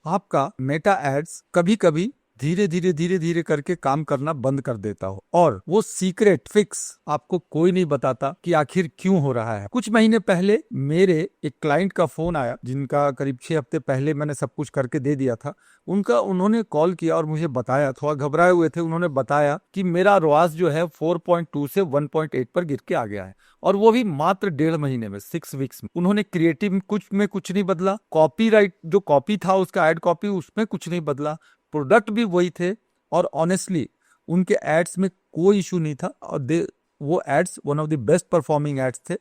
आपका Meta ads कभी कभी धीरे धीरे करके काम करना बंद कर देता हो, और वो सीक्रेट फिक्स आपको कोई नहीं बताता कि आखिर क्यों हो रहा है। कुछ महीने पहले मेरे एक क्लाइंट का फोन आया, जिनका करीब 6 हफ्ते पहले मैंने सब कुछ करके दे दिया था। उन्होंने कॉल किया और मुझे बताया, थोड़ा घबराए हुए थे, उन्होंने बताया कि मेरा ROAS जो है 4.2 से 1.8 पर गिर के आ गया है, और वो भी मात्र 1.5 महीने में, 6 वीक्स में। उन्होंने क्रिएटिव कुछ नहीं बदला, कॉपीराइट जो कॉपी था उसका, एड कॉपी, उसमें कुछ नहीं बदला, प्रोडक्ट भी वही थे, और ऑनेस्टली उनके एड्स में कोई इशू नहीं था, और वो ads one of the best performing ads थे।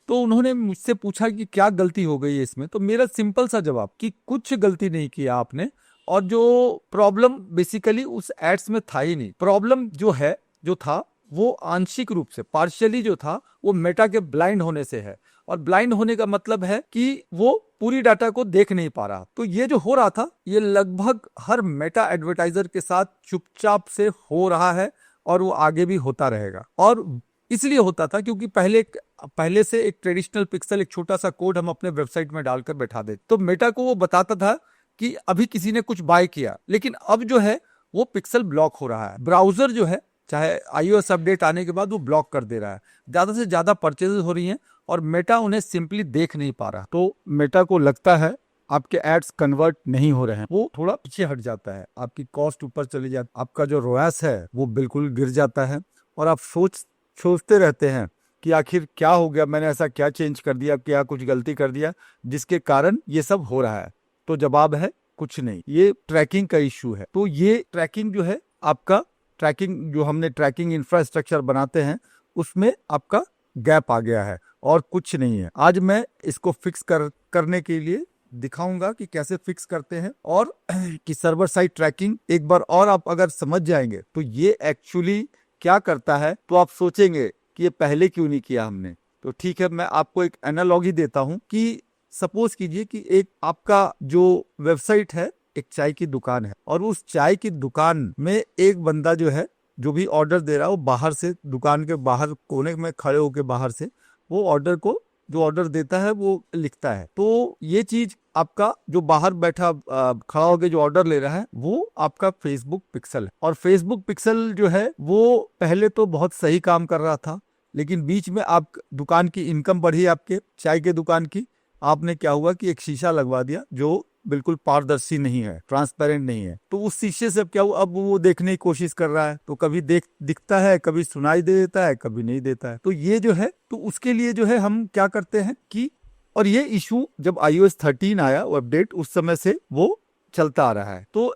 तो उन्होंने मुझसे पूछा कि क्या गलती हो गई है इसमें, तो मेरा सिंपल सा जवाब कि कुछ गलती नहीं किया आपने, और जो प्रॉब्लम बेसिकली उस एड्स में था ही नहीं। प्रॉब्लम जो था वो आंशिक रूप से, पार्शियली जो था, वो मेटा के ब्लाइंड होने से है। और ब्लाइंड होने का मतलब है कि वो पूरी डाटा को देख नहीं पा रहा। तो ये जो हो रहा था, ये लगभग हर मेटा एडवर्टाइजर के साथ चुपचाप से हो रहा है, और वो आगे भी होता रहेगा। और इसलिए होता था क्योंकि पहले से एक ट्रेडिशनल पिक्सल, एक छोटा सा कोड हम अपने वेबसाइट में डालकर बैठा देते, तो मेटा को वो बताता था कि अभी किसी ने कुछ बाय किया। लेकिन अब जो है वो पिक्सल ब्लॉक हो रहा है, ब्राउजर जो है, चाहे iOS अपडेट आने के बाद वो ब्लॉक कर दे रहा है, ज्यादा से ज्यादा परचेजेस हो रही हैं, और मेटा उन्हें सिंपली देख नहीं पा रहा। तो मेटा को लगता है आपके एड्स कन्वर्ट नहीं हो रहे हैं, वो थोड़ा पीछे हट जाता है, आपकी कॉस्ट ऊपर चली जाती, आपका जो रोयास है वो बिल्कुल गिर जाता है, और आप सोचते रहते हैं कि आखिर क्या हो गया, मैंने ऐसा क्या चेंज कर दिया, क्या कुछ गलती कर दिया जिसके कारण ये सब हो रहा है। तो जवाब है कुछ नहीं, ये ट्रैकिंग का इश्यू है। तो ये ट्रैकिंग जो है आपका, ट्रैकिंग जो हमने ट्रैकिंग इंफ्रास्ट्रक्चर बनाते हैं उसमें आपका गैप आ गया है, और कुछ नहीं है। आज मैं इसको फिक्स करने के लिए दिखाऊंगा कि कैसे फिक्स करते हैं, और कि सर्वर साइड ट्रैकिंग एक बार और आप अगर समझ जाएंगे तो ये एक्चुअली क्या करता है, तो आप सोचेंगे कि ये पहले क्यों नहीं किया हमने। तो ठीक है, मैं आपको एक एनालॉजी देता हूं कि सपोज कीजिए कि एक आपका जो वेबसाइट है, एक चाय की दुकान है, और उस चाय की दुकान में एक बंदा जो है, जो भी ऑर्डर दे रहा है, वो बाहर से, दुकान के बाहर कोने में खड़े होकर बाहर से वो ऑर्डर को, जो ऑर्डर देता है वो लिखता है। तो ये चीज आपका जो बाहर बैठा खड़ा होकर जो ऑर्डर ले रहा है, वो आपका फेसबुक पिक्सल है। और फेसबुक पिक्सल जो है वो पहले तो बहुत सही काम कर रहा था, लेकिन बीच में आप दुकान की इनकम बढ़ी, आपके चाय के दुकान की, आपने क्या हुआ कि एक शीशा लगवा दिया जो बिल्कुल पारदर्शी नहीं है, ट्रांसपेरेंट नहीं है। तो उस शीशे से अब क्या हुआ, अब वो देखने की कोशिश कर रहा है, तो कभी दिखता है, कभी सुनाई दे देता है, कभी नहीं देता है। तो ये जो है, तो उसके लिए जो है हम क्या करते हैं कि, और ये इशू जब iOS 13 आया, वो अपडेट, उस समय से वो चलता आ रहा है। तो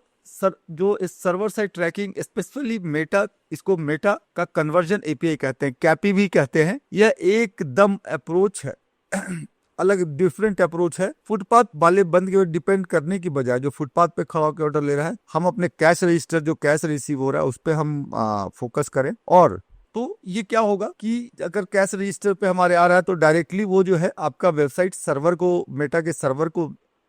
जो इस server side tracking, specially Meta, इसको मेटा का कन्वर्जन एपीआई कहते हैं, कैपी भी कहते हैं, यह एकदम अप्रोच है अलग डिफरेंट अप्रोच है। फुटपाथ वाले बंद के डिपेंड करने की बजाय, जो फुटपाथ पे खड़ा होकर ऑर्डर ले रहा है, हम अपने कैश रजिस्टर, जो कैश रिसीव हो रहा है, उस पर हम फोकस करें। और तो ये क्या होगा कि अगर कैश रजिस्टर पे हमारे आ रहा है, तो डायरेक्टली वो जो है आपका वेबसाइट सर्वर को, मेटा के सर्वर को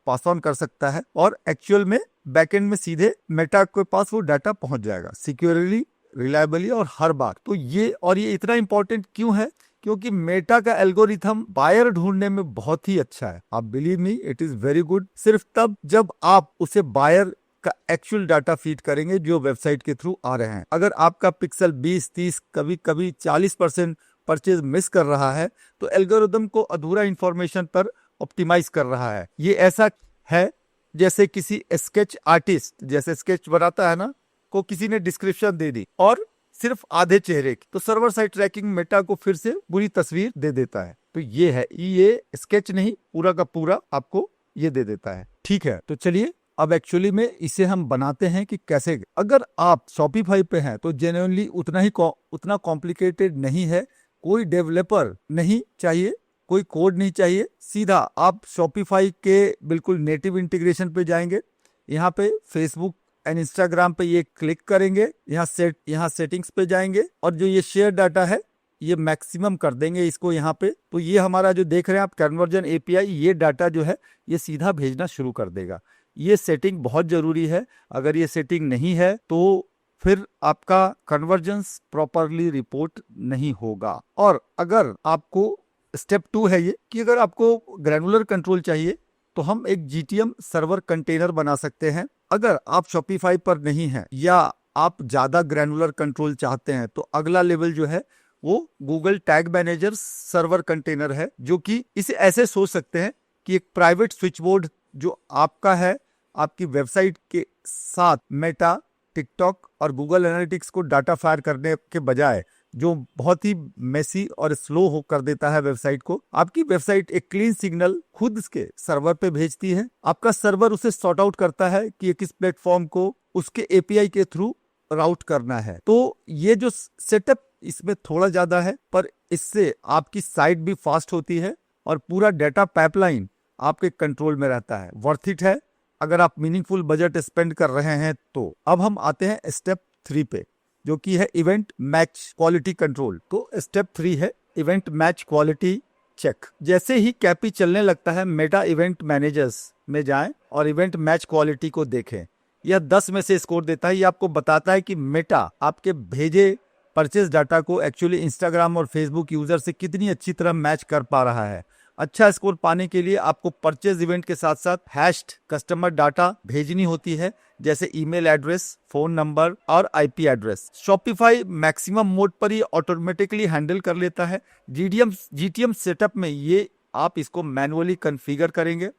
पास ऑन कर सकता है, और एक्चुअल में बैकएंड में सीधे मेटा के पास वो डाटा पहुंच जाएगा, सिक्योरली, रिलायबली, और हर बार। तो ये इतना इंपॉर्टेंट क्यों है, क्योंकि मेटा का एल्गोरिथम बायर ढूंढने में बहुत ही अच्छा है। आप believe me, it is very good. सिर्फ तब जब आप उसे बायर का एक्चुअल डाटा फीड करेंगे जो वेबसाइट के थ्रू आ रहे हैं। अगर आपका पिक्सल 20-30, कभी कभी 40% परचेज मिस कर रहा है, तो एल्गोरिथम को अधूरा इंफॉर्मेशन पर ऑप्टिमाइज कर रहा है। ये ऐसा है जैसे किसी स्केच आर्टिस्ट, जैसे स्केच बनाता है ना, को किसी ने डिस्क्रिप्शन दे दी और सिर्फ आधे चेहरे की, तो सर्वर साइड ट्रैकिंग मेटा को फिर से बुरी तस्वीर दे देता है। तो ये है, ये स्केच नहीं, पूरा का पूरा आपको ये दे देता है। ठीक है, तो चलिए अब एक्चुअली में इसे हम बनाते हैं कि कैसे। अगर आप शॉपिफाई पे हैं तो जेन्युइनली उतना कॉम्प्लिकेटेड नहीं है, कोई डेवलपर नहीं चाहिए, कोई कोड नहीं चाहिए, सीधा आप शॉपिफाई के बिल्कुल नेटिव इंटीग्रेशन पे जाएंगे, यहाँ पे फेसबुक एंड इंस्टाग्राम पे ये क्लिक करेंगे, यहाँ सेटिंग्स पे जाएंगे, और जो ये शेयर डाटा है ये मैक्सिमम कर देंगे इसको यहाँ पे। तो ये हमारा जो देख रहे हैं आप कन्वर्जन एपीआई, ये डाटा जो है ये सीधा भेजना शुरू कर देगा। ये सेटिंग बहुत जरूरी है, अगर ये सेटिंग नहीं है तो फिर आपका कन्वर्जेंस प्रॉपरली रिपोर्ट नहीं होगा। और अगर आपको स्टेप 2 है ये कि अगर आपको ग्रैनुलर कंट्रोल चाहिए, तो हम एक GTM सर्वर कंटेनर बना सकते हैं। अगर आप शॉपिफाई पर नहीं हैं या आप ज्यादा ग्रैनुलर कंट्रोल चाहते हैं तो अगला लेवल जो है वो Google tag manager server container है, जो कि इसे ऐसे सोच सकते हैं कि एक प्राइवेट स्विच बोर्ड जो आपका है, आपकी वेबसाइट के साथ मेटा, टिकटॉक और गूगल एनालिटिक्स को डाटा फायर करने के बजाय, जो बहुत ही मेसी और स्लो हो कर देता है वेबसाइट को, आपकी वेबसाइट एक क्लीन सिग्नल खुद इसके सर्वर पे भेजती है। आपका सर्वर उसे सॉर्ट आउट करता है कि किस प्लेटफॉर्म को उसके API के थ्रू राउट करना है। तो ये जो सेटअप इसमें थोड़ा ज्यादा है, पर इससे आपकी साइट भी फास्ट होती है और पूरा डेटा पाइपलाइन आपके कंट्रोल में रहता है। वर्थ इट है अगर आप मीनिंगफुल बजट स्पेंड कर रहे हैं तो। अब हम आते हैं स्टेप 3 पे, जो कि है इवेंट मैच क्वालिटी कंट्रोल। तो स्टेप 3 है इवेंट मैच क्वालिटी चेक। जैसे ही कैपी चलने लगता है, मेटा इवेंट मैनेजर्स में जाएं और इवेंट मैच क्वालिटी को देखें। यह 10 में से स्कोर देता है। यह आपको बताता है कि मेटा आपके भेजे परचेज डाटा को एक्चुअली इंस्टाग्राम और फेसबुक यूजर से कितनी अच्छी तरह मैच कर पा रहा है। अच्छा स्कोर पाने के लिए आपको परचेज इवेंट के साथ साथ हैश्ड कस्टमर डाटा भेजनी होती है, जैसे ईमेल एड्रेस, फोन नंबर और IP address. Shopify maximum mode पर ये ऑटोमेटिकली हैंडल कर लेता है। GTM सेटअप में ये आप इसको मैनुअली कॉन्फ़िगर करेंगे।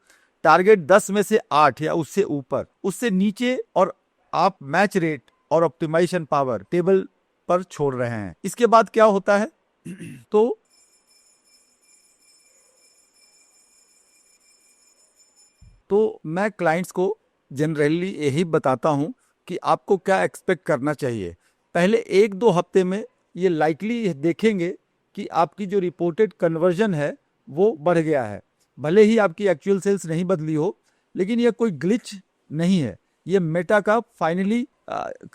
टारगेट 10 में से 8 या उससे ऊपर, उससे नीचे और आप मैच रेट और ऑप्टिमाइजेशन पावर टेबल पर छोड़ रहे हैं। इसके बाद क्या होता है तो मैं क्लाइंट्स को जनरली यही बताता हूं कि आपको क्या एक्सपेक्ट करना चाहिए। पहले 1-2 हफ्ते में ये लाइकली देखेंगे कि आपकी जो रिपोर्टेड कन्वर्जन है वो बढ़ गया है। भले ही आपकी एक्चुअल सेल्स नहीं बदली हो, लेकिन ये कोई ग्लिच नहीं है। ये मेटा का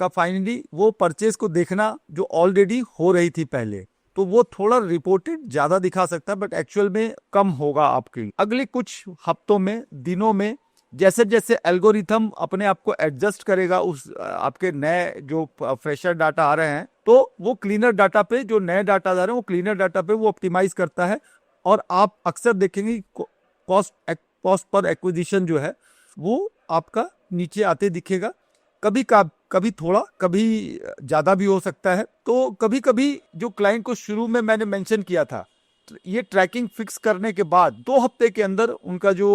फाइनली वो परचेज को देखना जो ऑलरेडी हो रही थी पहले, तो वो थोड़ा रिपोर्टेड ज्यादा दिखा सकता है, बट एक्चुअल में कम होगा आपकी। अगले कुछ हफ्तों में, दिनों में, जैसे जैसे एल्गोरिथम अपने आप को एडजस्ट करेगा उस आपके नए जो फ्रेशर डाटा आ रहे हैं, तो वो क्लीनर डाटा पे, जो नए डाटा आ रहे हैं वो क्लीनर डाटा पे वो ऑप्टिमाइज करता है। और आप अक्सर देखेंगे कॉस्ट पर एक्विजिशन जो है वो आपका नीचे आते दिखेगा। कभी थोड़ा, कभी ज्यादा भी हो सकता है। तो कभी कभी जो क्लाइंट को शुरू में मैंने मेंशन किया था, ये ट्रैकिंग फिक्स करने के बाद 2 हफ्ते के अंदर उनका जो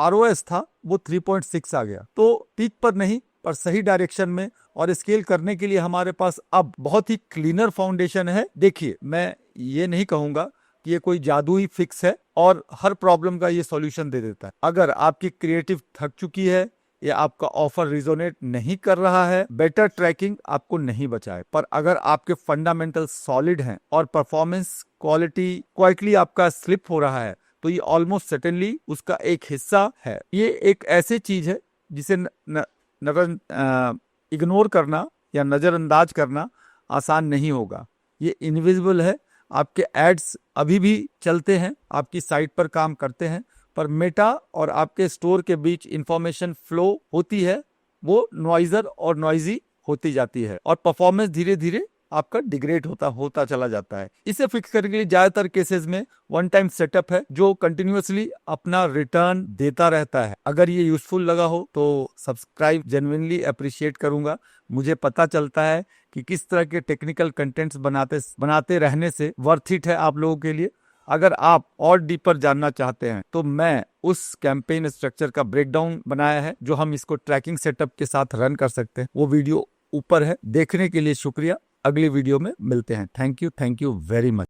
ROS था वो 3.6 आ गया। तो पीक पर नहीं, पर सही डायरेक्शन में। और स्केल करने के लिए हमारे पास अब बहुत ही क्लीनर फाउंडेशन है। देखिए, मैं ये नहीं कहूंगा कि ये कोई जादुई फिक्स है और हर प्रॉब्लम का ये सॉल्यूशन दे देता है। अगर आपकी क्रिएटिव थक चुकी है या आपका ऑफर रिजोनेट नहीं कर रहा है, बेटर ट्रैकिंग आपको नहीं बचाए। पर अगर आपके फंडामेंटल सॉलिड हैं और परफॉर्मेंस क्वालिटी क्वाइटली आपका स्लिप हो रहा है, तो ये ऑलमोस्ट सर्टेनली उसका एक हिस्सा है। ये एक ऐसी चीज है जिसे इग्नोर करना या नजरअंदाज करना आसान नहीं होगा। ये इनविजिबल है। आपके एड्स अभी भी चलते हैं, आपकी साइट पर काम करते हैं, पर मेटा और आपके स्टोर के बीच इंफॉर्मेशन फ्लो होती है, वो नॉइजर और नॉइजी होती जाती है और परफॉर्मेंस धीरे धीरे आपका डिग्रेड होता चला जाता है। इसे फिक्स करने के लिए ज्यादातर केसेस में वन टाइम सेटअप है जो कंटिन्यूअसली अपना रिटर्न देता रहता है। अगर ये यूजफुल लगा हो तो सब्सक्राइब जेन्युइनली अप्रिशिएट करूंगा। मुझे पता चलता है कि किस तरह के टेक्निकल कंटेंट्स बनाते रहने से वर्थ इट है आप लोगों के लिए। अगर आप और डीपर जानना चाहते हैं तो मैं उस कैंपेन स्ट्रक्चर का ब्रेकडाउन बनाया है जो हम इसको ट्रैकिंग सेटअप के साथ रन कर सकते हैं। वो वीडियो ऊपर है। देखने के लिए शुक्रिया। अगली वीडियो में मिलते हैं। Thank you very much.